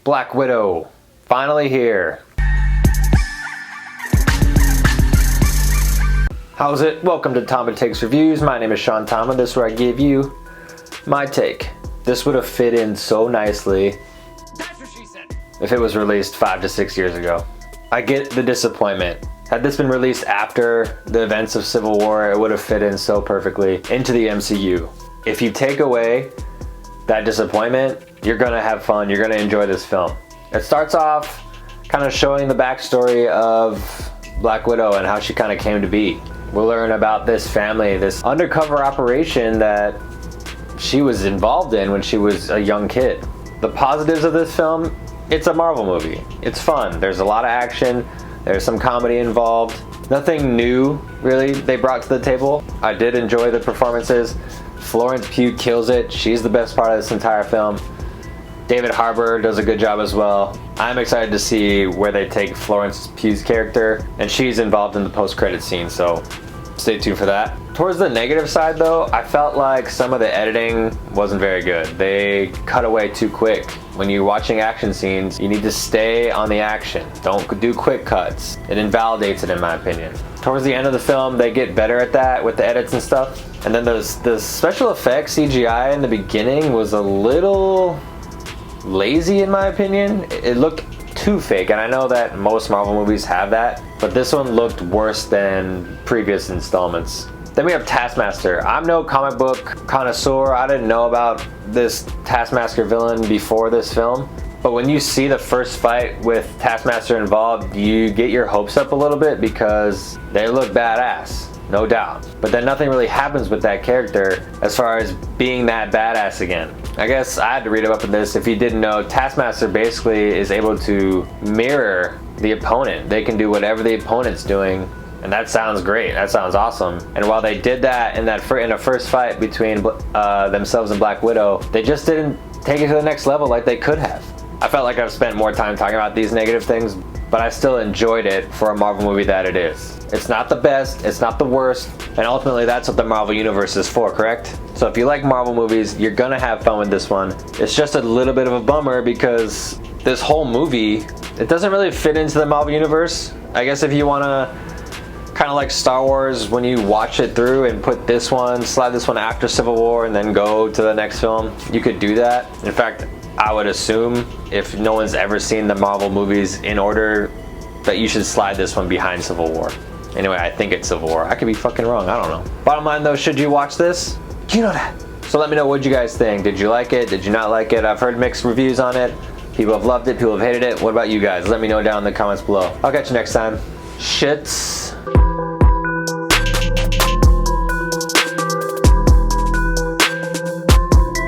Black Widow, finally here. How's it? Welcome to Tama Takes Reviews. My name is Sean Tama. This is where I give you my take. This would have fit in so nicely if it was released 5 to 6 years ago. I get the disappointment. Had this been released after the events of Civil War, it would have fit in so perfectly into the MCU. If you take away that disappointment, you're gonna have fun, you're gonna enjoy this film. It starts off kind of showing the backstory of Black Widow and how she kind of came to be. We'll learn about this family, this undercover operation that she was involved in when she was a young kid. The positives of this film, it's a Marvel movie. It's fun, there's a lot of action, there's some comedy involved. Nothing new, really, they brought to the table. I did enjoy the performances. Florence Pugh kills it. She's the best part of this entire film. David Harbour does a good job as well. I'm excited to see where they take Florence Pugh's character, and she's involved in the post-credit scene, so stay tuned for that. Towards the negative side though, I felt like some of the editing wasn't very good. They cut away too quick. When you're watching action scenes, you need to stay on the action. Don't do quick cuts. It invalidates it in my opinion. Towards the end of the film, they get better at that with the edits and stuff. And then the special effects CGI in the beginning was a little lazy in my opinion. It looked too fake, and I know that most Marvel movies have that, but this one looked worse than previous installments. Then we have Taskmaster. I'm no comic book connoisseur. I didn't know about this Taskmaster villain before this film. But when you see the first fight with Taskmaster involved, you get your hopes up a little bit because they look badass, no doubt. But then nothing really happens with that character as far as being that badass again. I guess I had to read up on this. If you didn't know, Taskmaster basically is able to mirror the opponent. They can do whatever the opponent's doing. And that sounds great, that sounds awesome. And while they did that in a first fight between themselves and Black Widow, they just didn't take it to the next level like they could have. I felt like I've spent more time talking about these negative things, but I still enjoyed it for a Marvel movie that it is. It's not the best, it's not the worst, and ultimately that's what the Marvel Universe is for, correct? So if you like Marvel movies, you're gonna have fun with this one. It's just a little bit of a bummer because this whole movie, it doesn't really fit into the Marvel Universe. I guess if you wanna kind of like Star Wars, when you watch it through and put this one, slide this one after Civil War and then go to the next film, you could do that. In fact, I would assume if no one's ever seen the Marvel movies in order, that you should slide this one behind Civil War. Anyway, I think it's Civil War. I could be fucking wrong, I don't know. Bottom line though, should you watch this? You know that. So let me know what you guys think. Did you like it? Did you not like it? I've heard mixed reviews on it. People have loved it, people have hated it. What about you guys? Let me know down in the comments below. I'll catch you next time. Shits.